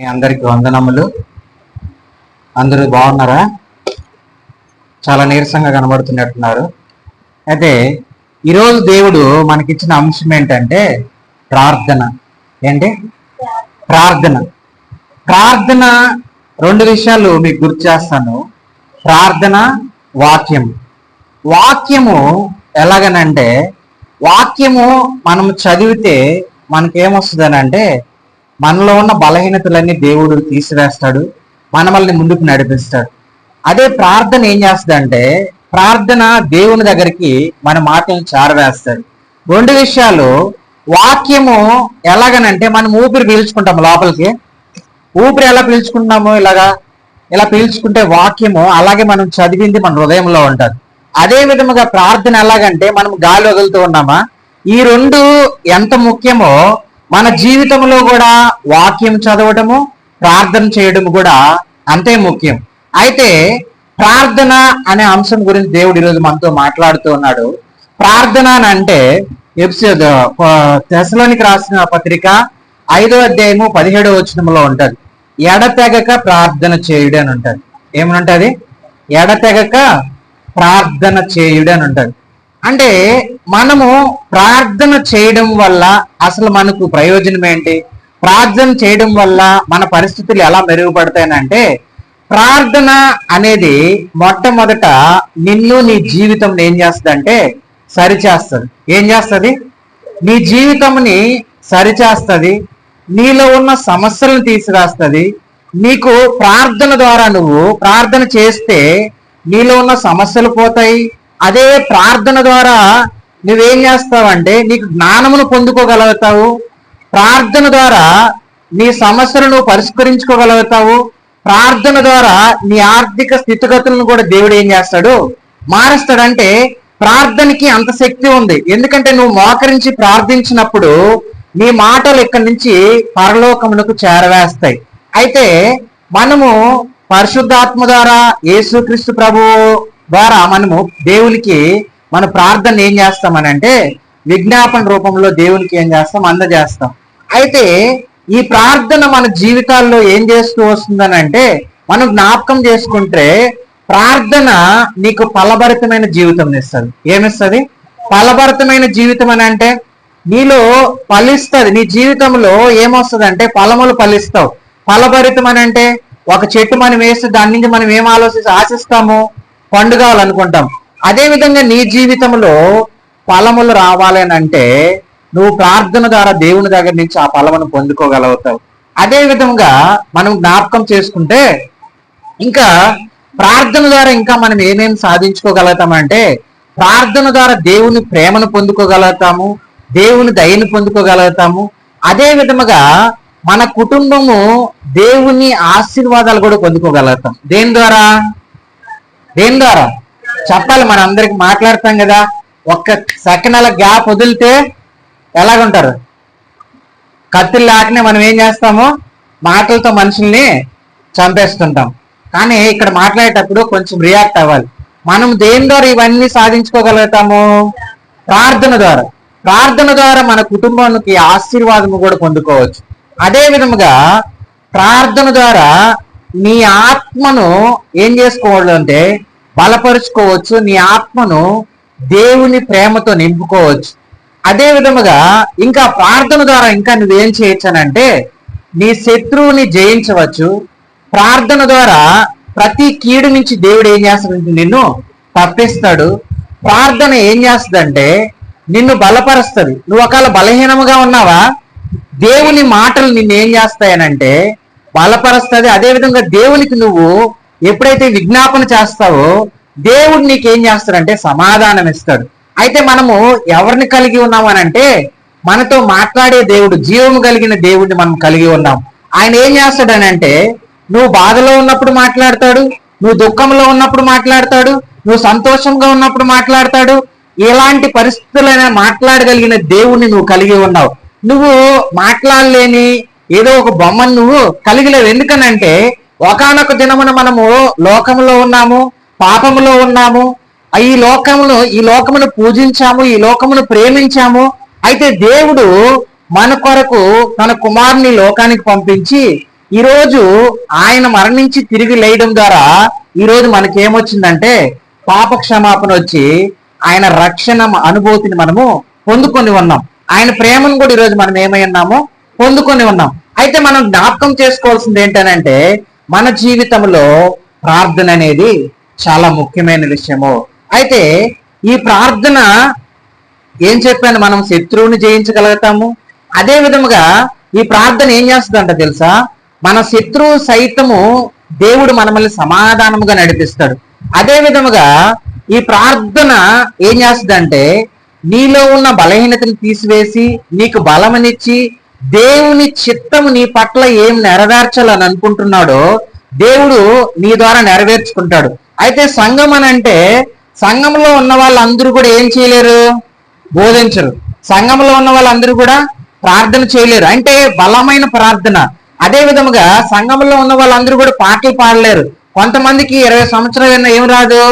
మీ అందరికి వందనములు. అందరూ బాగున్నారా? చాలా నీరసంగా కనబడుతున్నట్టున్నారు. అయితే ఈరోజు దేవుడు మనకిచ్చిన అంశం ఏంటంటే ప్రార్థన. ఏంటి ప్రార్థన? ప్రార్థన రెండు విషయాలు మీకు గుర్తు చేస్తాను. ప్రార్థన, వాక్యం. వాక్యము ఎలాగనంటే, వాక్యము మనం చదివితే మనకేమొస్తుందని అంటే, మనలో ఉన్న బలహీనతలన్నీ దేవుడు తీసివేస్తాడు, మనల్ని ముందుకు నడిపిస్తాడు. అదే ప్రార్థన ఏం చేస్తుందంటే, ప్రార్థన దేవుని దగ్గరికి మన మాటలను చేరవేస్తాడు. రెండు విషయాలు. వాక్యము ఎలాగనంటే, మనం ఊపిరి పీల్చుకుంటాము లోపలికి. ఊపిరి ఎలా పీల్చుకుంటాము? ఇలా పీల్చుకుంటే వాక్యము అలాగే మనం చదివింది మన హృదయంలో ఉంటుంది. అదే విధముగా ప్రార్థన ఎలాగంటే, మనం గాలి వదులుతూ ఉన్నామా? ఈ రెండు ఎంత ముఖ్యమో మన జీవితంలో కూడా వాక్యం చదవడము, ప్రార్థన చేయడం కూడా అంతే ముఖ్యం. అయితే ప్రార్థన అనే అంశం గురించి దేవుడు ఈరోజు మనతో మాట్లాడుతూ ఉన్నాడు. ప్రార్థన అంటే తెస్సలోనికి రాసిన పత్రిక 5వ అధ్యాయము 17వ వచనంలో ఉంటది. ఎడతెగక ప్రార్థన చేయుడు అని ఉంటది. ఏమనుంటది? ఎడతెగక ప్రార్థన చేయుడు అని ఉంటది. అంటే మనము ప్రార్థన చేయడం వల్ల అసలు మనకు ప్రయోజనం ఏంటి? ప్రార్థన చేయడం వల్ల మన పరిస్థితులు ఎలా మెరుగుపడతాయనంటే, ప్రార్థన అనేది మొట్టమొదట నిన్ను, నీ జీవితం ఏం చేస్తుందంటే సరిచేస్తుంది. ఏం చేస్తుంది? నీ జీవితంని సరిచేస్తుంది, నీలో ఉన్న సమస్యలను తీసివేస్తుంది. నీకు ప్రార్థన ద్వారా నువ్వు ప్రార్థన చేస్తే నీలో ఉన్న సమస్యలు పోతాయి. అదే ప్రార్థన ద్వారా నువ్వేం చేస్తావంటే నీకు జ్ఞానమును పొందుకోగలుగుతావు. ప్రార్థన ద్వారా నీ సమస్యలను నువ్వు పరిష్కరించుకోగలుగుతావు. ప్రార్థన ద్వారా నీ ఆర్థిక స్థితిగతులను కూడా దేవుడు ఏం చేస్తాడు? మారుస్తాడంటే ప్రార్థనకి అంత శక్తి ఉంది. ఎందుకంటే నువ్వు మోకరించి ప్రార్థించినప్పుడు నీ మాటలు ఇక్కడి నుంచి పరలోకమునకు చేరవేస్తాయి. అయితే మనము పరిశుద్ధాత్మ ద్వారా, యేసుక్రీస్తు ప్రభువు ద్వారా మనము దేవునికి మన ప్రార్థన ఏం చేస్తామనంటే విజ్ఞాపన రూపంలో దేవునికి ఏం చేస్తాం? అందజేస్తాం. అయితే ఈ ప్రార్థన మన జీవితాల్లో ఏం చేస్తూ వస్తుందని అంటే, మనం జ్ఞాపకం చేసుకుంటే ప్రార్థన నీకు ఫలభరితమైన జీవితం ఇస్తుంది. ఏమిస్తుంది? ఫలభరితమైన జీవితం అని అంటే నీలో ఫలిస్తుంది. నీ జీవితంలో ఏమొస్తుంది అంటే ఫలములు ఫలిస్తావు. ఫలభరితం అని అంటే ఒక చెట్టు మనం వేస్తే దాని నుంచి మనం ఏం ఆశిస్తాము? పండు కావాలనుకుంటాం. అదే విధంగా నీ జీవితంలో ఫలములు రావాలని అంటే నువ్వు ప్రార్థన ద్వారా దేవుని దగ్గర నుంచి ఆ ఫలమును పొందుకోగలుగుతావు. అదే విధంగా మనం జ్ఞాపకం చేసుకుంటే ఇంకా ప్రార్థన ద్వారా ఇంకా మనం ఏమేమి సాధించుకోగలుగుతామంటే, ప్రార్థన ద్వారా దేవుని ప్రేమను పొందుకోగలుగుతాము, దేవుని దయను పొందుకోగలుగుతాము. అదే విధముగా మన కుటుంబము దేవుని ఆశీర్వాదాలు కూడా పొందుకోగలుగుతాం. దేని ద్వారా చెప్పాలి? మన అందరికి మాట్లాడతాం కదా, ఒక్క సెకండ్ అలా గ్యాప్ వదిలితే ఎలాగుంటారు? కత్తులు లేకనే మనం ఏం చేస్తాము? మాటలతో మనుషుల్ని చంపేస్తుంటాం. కానీ ఇక్కడ మాట్లాడేటప్పుడు కొంచెం రియాక్ట్ అవ్వాలి. మనం దేని ద్వారా ఇవన్నీ సాధించుకోగలుగుతాము? ప్రార్థన ద్వారా. ప్రార్థన ద్వారా మన కుటుంబానికి ఆశీర్వాదము కూడా పొందుకోవచ్చు. అదే విధముగా ప్రార్థన ద్వారా నీ ఆత్మను ఏం చేసుకోవాలంటే బలపరుచుకోవచ్చు. నీ ఆత్మను దేవుని ప్రేమతో నింపుకోవచ్చు. అదే విధముగా ఇంకా ప్రార్థన ద్వారా ఇంకా నువ్వేం చేయొచ్చనంటే నీ శత్రువుని జయించవచ్చు. ప్రార్థన ద్వారా ప్రతి కీడు నుంచి దేవుడు ఏం చేస్తాడంటే నిన్ను తప్పిస్తాడు. ప్రార్థన ఏం చేస్తుందంటే నిన్ను బలపరుస్తుంది. నువ్వు ఒకవేళ బలహీనముగా ఉన్నావా, దేవుని మాటలు నిన్ను ఏం చేస్తాయనంటే బలపరుస్తుంది. అదేవిధంగా దేవునికి నువ్వు ఎప్పుడైతే విజ్ఞాపన చేస్తావో దేవుడు నీకేం చేస్తాడంటే సమాధానం ఇస్తాడు. అయితే మనము ఎవరిని కలిగి ఉన్నామనంటే మనతో మాట్లాడే దేవుడు, జీవము కలిగిన దేవుడిని మనం కలిగి ఉన్నాం. ఆయన ఏం చేస్తాడనంటే నువ్వు బాధలో ఉన్నప్పుడు మాట్లాడతాడు, నువ్వు దుఃఖంలో ఉన్నప్పుడు మాట్లాడతాడు, నువ్వు సంతోషంగా ఉన్నప్పుడు మాట్లాడతాడు. ఎలాంటి పరిస్థితులైనా మాట్లాడగలిగిన దేవుణ్ణి నువ్వు కలిగి ఉన్నావు. నువ్వు మాట్లాడలేని ఏదో ఒక బొమ్మను నువ్వు కలిగిలేవు. ఎందుకనంటే ఒకానొక దినమున మనము లోకంలో ఉన్నాము, పాపములో ఉన్నాము. ఈ లోకమును పూజించాము, ఈ లోకమును ప్రేమించాము. అయితే దేవుడు మన కొరకు తన కుమారుని లోకానికి పంపించి ఈ రోజు ఆయన మరణించి తిరిగి లేయడం ద్వారా ఈ రోజు మనకి ఏమొచ్చిందంటే పాప క్షమాపణ వచ్చి ఆయన రక్షణ అనుభూతిని మనము పొందుకొని ఉన్నాం. ఆయన ప్రేమను కూడా ఈరోజు మనం ఏమై ఉన్నామో పొందుకొని ఉన్నాం. అయితే మనం జ్ఞాపకం చేసుకోవాల్సింది ఏంటనంటే మన జీవితంలో ప్రార్థన అనేది చాలా ముఖ్యమైన విషయము. అయితే ఈ ప్రార్థన ఏం చెప్పాను, మనం శత్రువుని జయించగలుగుతాము. అదే విధముగా ఈ ప్రార్థన ఏం చేస్తుందంట తెలుసా, మన శత్రువు సైతము దేవుడు మనల్ని సమాధానముగా నడిపిస్తాడు. అదే విధముగా ఈ ప్రార్థన ఏం చేస్తుందంటే నీలో ఉన్న బలహీనతను తీసివేసి నీకు బలమనిచ్చి దేవుని చిత్తము నీ పట్ల ఏం నెరవేర్చాలని అనుకుంటున్నాడో దేవుడు నీ ద్వారా నెరవేర్చుకుంటాడు. అయితే సంఘం అని అంటే సంఘంలో ఉన్న వాళ్ళందరూ కూడా ఏం చేయలేరు, బోధించరు. సంఘంలో ఉన్న వాళ్ళందరూ కూడా ప్రార్థన చేయలేరు, అంటే బలమైన ప్రార్థన. అదే విధముగా సంఘంలో ఉన్న వాళ్ళందరూ కూడా పాటలు పాడలేరు. కొంతమందికి 20 సంవత్సరాలు ఏం రాదు,